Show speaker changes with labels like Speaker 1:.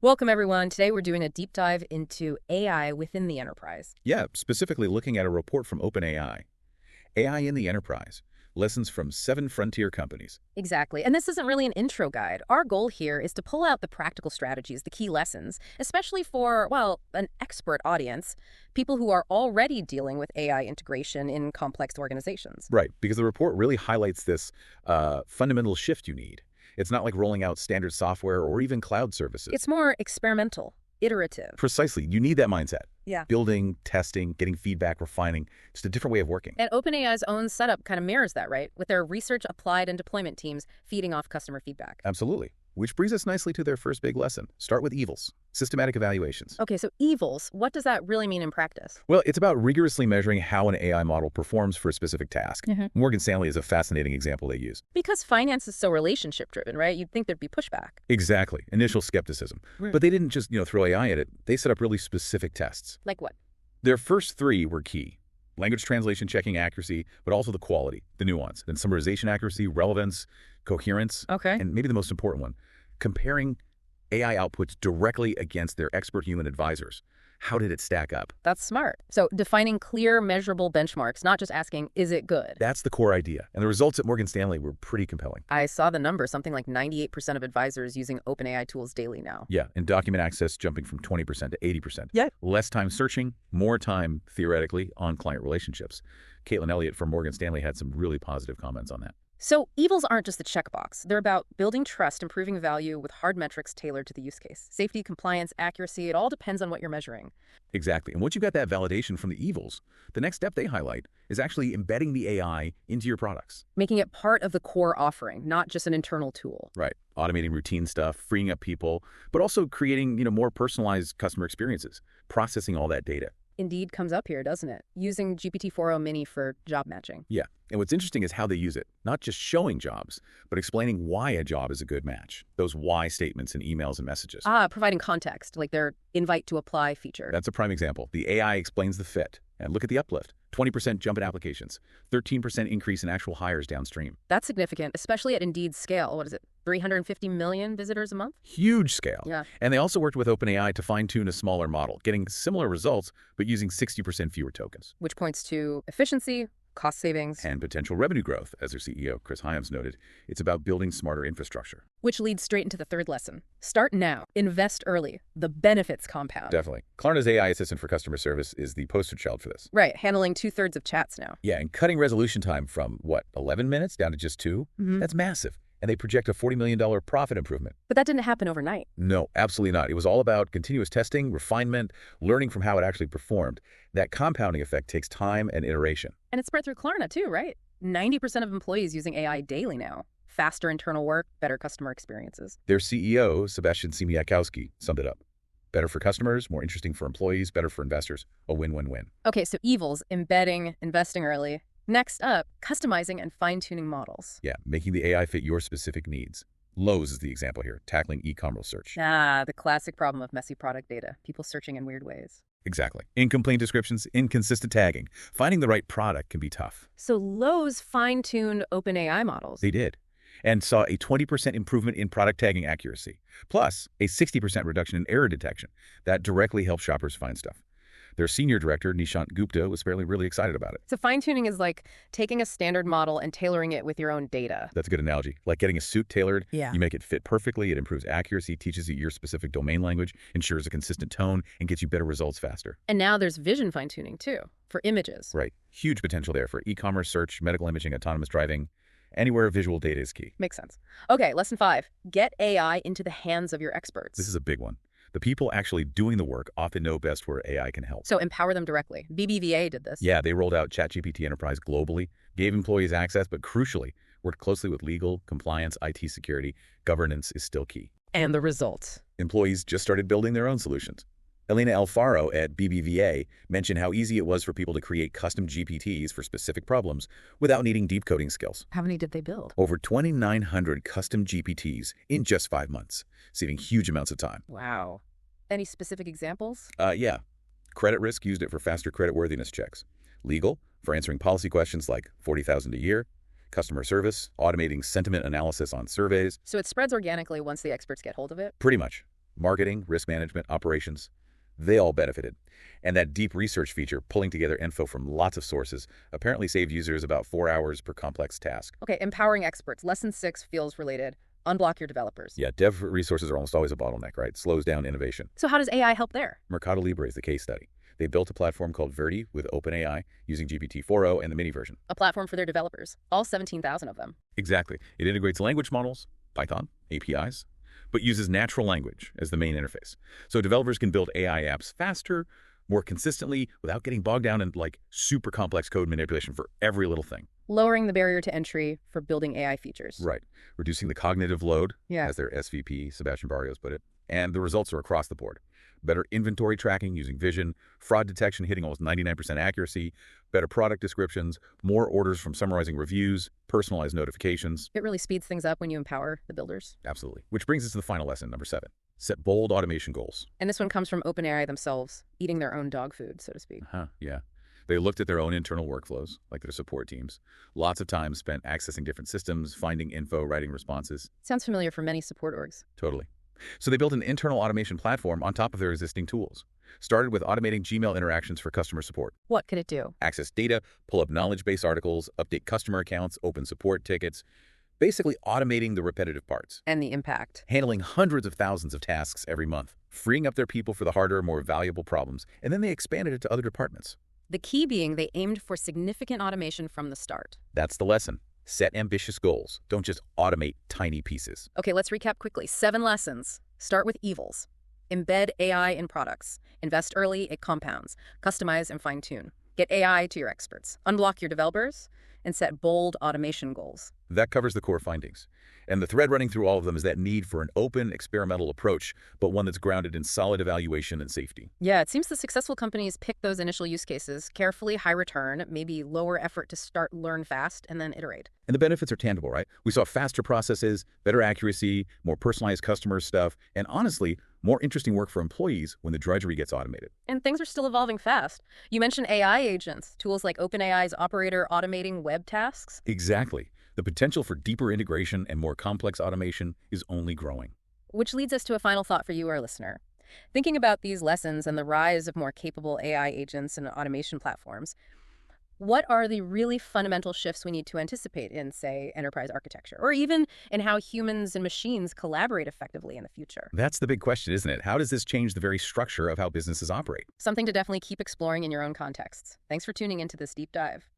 Speaker 1: Welcome, everyone. Today we're doing a deep dive into AI within the enterprise.
Speaker 2: Yeah, specifically looking at a report from OpenAI. AI in the enterprise. Lessons from 7 frontier companies.
Speaker 1: Exactly. And this isn't really an intro guide. Our goal here is to pull out the practical strategies, the key lessons, especially for, well, an expert audience, people who are already dealing with AI integration in complex organizations.
Speaker 2: Right, because the report really highlights this fundamental shift you need. It's not like rolling out standard software or even cloud services.
Speaker 1: It's more experimental, iterative.
Speaker 2: Precisely. You need that mindset.
Speaker 1: Yeah.
Speaker 2: Building, testing, getting feedback, refining. Just a different way of working.
Speaker 1: And OpenAI's own setup kind of mirrors that, right? With their research, applied, and deployment teams feeding off customer feedback.
Speaker 2: Absolutely. Which brings us nicely to their first big lesson. Start with evils. Systematic evaluations.
Speaker 1: Okay, so evils, what does that really mean in practice?
Speaker 2: Well, it's about rigorously measuring how an AI model performs for a specific task. Morgan Stanley is a fascinating example they use.
Speaker 1: Because finance is so relationship-driven, right? You'd think there'd be pushback.
Speaker 2: Exactly. Initial skepticism. But they didn't just, throw AI at it. They set up really specific tests.
Speaker 1: Like what?
Speaker 2: Their first 3 were key. Language translation checking accuracy, but also the quality, the nuance. Then summarization accuracy, relevance, coherence.
Speaker 1: Okay.
Speaker 2: And maybe the most important one, comparing AI outputs directly against their expert human advisors. How did it stack up?
Speaker 1: That's smart. So defining clear, measurable benchmarks, not just asking, is it good?
Speaker 2: That's the core idea. And the results at Morgan Stanley were pretty compelling.
Speaker 1: I saw the number, something like 98% of advisors using OpenAI tools daily now.
Speaker 2: Yeah, and document access jumping from 20% to 80%.
Speaker 1: Yeah.
Speaker 2: Less time searching, more time, theoretically, on client relationships. Caitlin Elliott from Morgan Stanley had some really positive comments on that.
Speaker 1: So evils aren't just a checkbox. They're about building trust, improving value with hard metrics tailored to the use case. Safety, compliance, accuracy, it all depends on what you're measuring.
Speaker 2: Exactly. And once you got that validation from the evils, the next step they highlight is actually embedding the AI into your products.
Speaker 1: Making it part of the core offering, not just an internal tool.
Speaker 2: Right. Automating routine stuff, freeing up people, but also creating, more personalized customer experiences, processing all that data.
Speaker 1: Indeed comes up here, doesn't it? Using GPT-4o Mini for job matching.
Speaker 2: Yeah. And what's interesting is how they use it. Not just showing jobs, but explaining why a job is a good match. Those why statements in emails and messages.
Speaker 1: Providing context, like their invite to apply feature.
Speaker 2: That's a prime example. The AI explains the fit. And look at the uplift. 20% jump in applications. 13% increase in actual hires downstream.
Speaker 1: That's significant, especially at Indeed's scale. What is it? 350 million visitors a month?
Speaker 2: Huge scale.
Speaker 1: Yeah.
Speaker 2: And they also worked with OpenAI to fine-tune a smaller model, getting similar results, but using 60% fewer tokens.
Speaker 1: Which points to efficiency, cost savings.
Speaker 2: And potential revenue growth. As their CEO, Chris Hyams, noted, it's about building smarter infrastructure.
Speaker 1: Which leads straight into the third lesson. Start now. Invest early. The benefits compound.
Speaker 2: Definitely. Klarna's AI assistant for customer service is the poster child for this.
Speaker 1: Right, handling 2/3 of chats now.
Speaker 2: Yeah, and cutting resolution time from, 11 minutes down to just 2? That's massive. And they project a $40 million profit improvement.
Speaker 1: But that didn't happen overnight.
Speaker 2: No, absolutely not. It was all about continuous testing, refinement, learning from how it actually performed. That compounding effect takes time and iteration.
Speaker 1: And it's spread through Klarna too, right? 90% of employees using AI daily now. Faster internal work, better customer experiences.
Speaker 2: Their CEO, Sebastian Siemiatkowski, summed it up. Better for customers, more interesting for employees, better for investors. A win-win-win.
Speaker 1: Okay, so evils, embedding, investing early. Next up, customizing and fine-tuning models.
Speaker 2: Yeah, making the AI fit your specific needs. Lowe's is the example here, tackling e-commerce search.
Speaker 1: The classic problem of messy product data. People searching in weird ways.
Speaker 2: Exactly. Incomplete descriptions, inconsistent tagging. Finding the right product can be tough.
Speaker 1: So Lowe's fine-tuned OpenAI models.
Speaker 2: They did. And saw a 20% improvement in product tagging accuracy, plus a 60% reduction in error detection. That directly helps shoppers find stuff. Their senior director, Nishant Gupta, was apparently really excited about it.
Speaker 1: So fine-tuning is like taking a standard model and tailoring it with your own data.
Speaker 2: That's a good analogy. Like getting a suit tailored,
Speaker 1: Yeah.
Speaker 2: You make it fit perfectly, it improves accuracy, teaches you your specific domain language, ensures a consistent tone, and gets you better results faster.
Speaker 1: And now there's vision fine-tuning too, for images.
Speaker 2: Right. Huge potential there for e-commerce search, medical imaging, autonomous driving, anywhere visual data is key.
Speaker 1: Makes sense. Okay, lesson 5. Get AI into the hands of your experts.
Speaker 2: This is a big one. The people actually doing the work often know best where AI can help.
Speaker 1: So empower them directly. BBVA did this.
Speaker 2: Yeah, they rolled out ChatGPT Enterprise globally, gave employees access, but crucially, worked closely with legal, compliance, IT security. Governance is still key.
Speaker 1: And the results.
Speaker 2: Employees just started building their own solutions. Elena Alfaro at BBVA mentioned how easy it was for people to create custom GPTs for specific problems without needing deep coding skills.
Speaker 1: How many did they build?
Speaker 2: Over 2,900 custom GPTs in just 5 months, saving huge amounts of time.
Speaker 1: Wow. Any specific examples?
Speaker 2: Yeah. Credit risk used it for faster creditworthiness checks. Legal, for answering policy questions like $40,000 a year. Customer service, automating sentiment analysis on surveys.
Speaker 1: So it spreads organically once the experts get hold of it?
Speaker 2: Pretty much. Marketing, risk management, operations, they all benefited. And that deep research feature, pulling together info from lots of sources, apparently saved users about 4 hours per complex task.
Speaker 1: Okay, empowering experts. Lesson 6 feels related. Unblock your developers.
Speaker 2: Yeah, dev resources are almost always a bottleneck, right? Slows down innovation.
Speaker 1: So how does AI help there?
Speaker 2: Mercado Libre is the case study. They built a platform called Verdi with OpenAI using GPT-4o and the mini version.
Speaker 1: A platform for their developers, all 17,000 of them.
Speaker 2: Exactly. It integrates language models, Python, APIs, but uses natural language as the main interface. So developers can build AI apps faster, more consistently, without getting bogged down in super complex code manipulation for every little thing.
Speaker 1: Lowering the barrier to entry for building AI features.
Speaker 2: Right. Reducing the cognitive load,
Speaker 1: Yeah.
Speaker 2: as their SVP, Sebastian Barrios, put it. And the results are across the board. Better inventory tracking using vision, fraud detection hitting almost 99% accuracy, better product descriptions, more orders from summarizing reviews, personalized notifications.
Speaker 1: It really speeds things up when you empower the builders.
Speaker 2: Absolutely. Which brings us to the final lesson, number 7. Set bold automation goals.
Speaker 1: And this one comes from OpenAI themselves, eating their own dog food, so to speak.
Speaker 2: Yeah. They looked at their own internal workflows, like their support teams. Lots of time spent accessing different systems, finding info, writing responses.
Speaker 1: Sounds familiar for many support orgs.
Speaker 2: Totally. So they built an internal automation platform on top of their existing tools. Started with automating Gmail interactions for customer support.
Speaker 1: What could it do?
Speaker 2: Access data, pull up knowledge base articles, update customer accounts, open support tickets. Basically automating the repetitive parts.
Speaker 1: And the impact.
Speaker 2: Handling hundreds of thousands of tasks every month, freeing up their people for the harder, more valuable problems. And then they expanded it to other departments.
Speaker 1: The key being they aimed for significant automation from the start.
Speaker 2: That's the lesson. Set ambitious goals. Don't just automate tiny pieces.
Speaker 1: Okay, let's recap quickly. 7 lessons. Start with evils. Embed AI in products. Invest early, it compounds. Customize and fine-tune. Get AI to your experts. Unblock your developers. And set bold automation goals.
Speaker 2: That covers the core findings. And the thread running through all of them is that need for an open, experimental approach, but one that's grounded in solid evaluation and safety.
Speaker 1: Yeah, it seems the successful companies pick those initial use cases, carefully, high return, maybe lower effort to start, learn fast, and then iterate.
Speaker 2: And the benefits are tangible, right? We saw faster processes, better accuracy, more personalized customer stuff, and honestly, more interesting work for employees when the drudgery gets automated.
Speaker 1: And things are still evolving fast. You mentioned AI agents, tools like OpenAI's operator automating web tasks.
Speaker 2: Exactly. The potential for deeper integration and more complex automation is only growing.
Speaker 1: Which leads us to a final thought for you, our listener. Thinking about these lessons and the rise of more capable AI agents and automation platforms, what are the really fundamental shifts we need to anticipate in, say, enterprise architecture, or even in how humans and machines collaborate effectively in the future?
Speaker 2: That's the big question, isn't it? How does this change the very structure of how businesses operate?
Speaker 1: Something to definitely keep exploring in your own contexts. Thanks for tuning into this deep dive.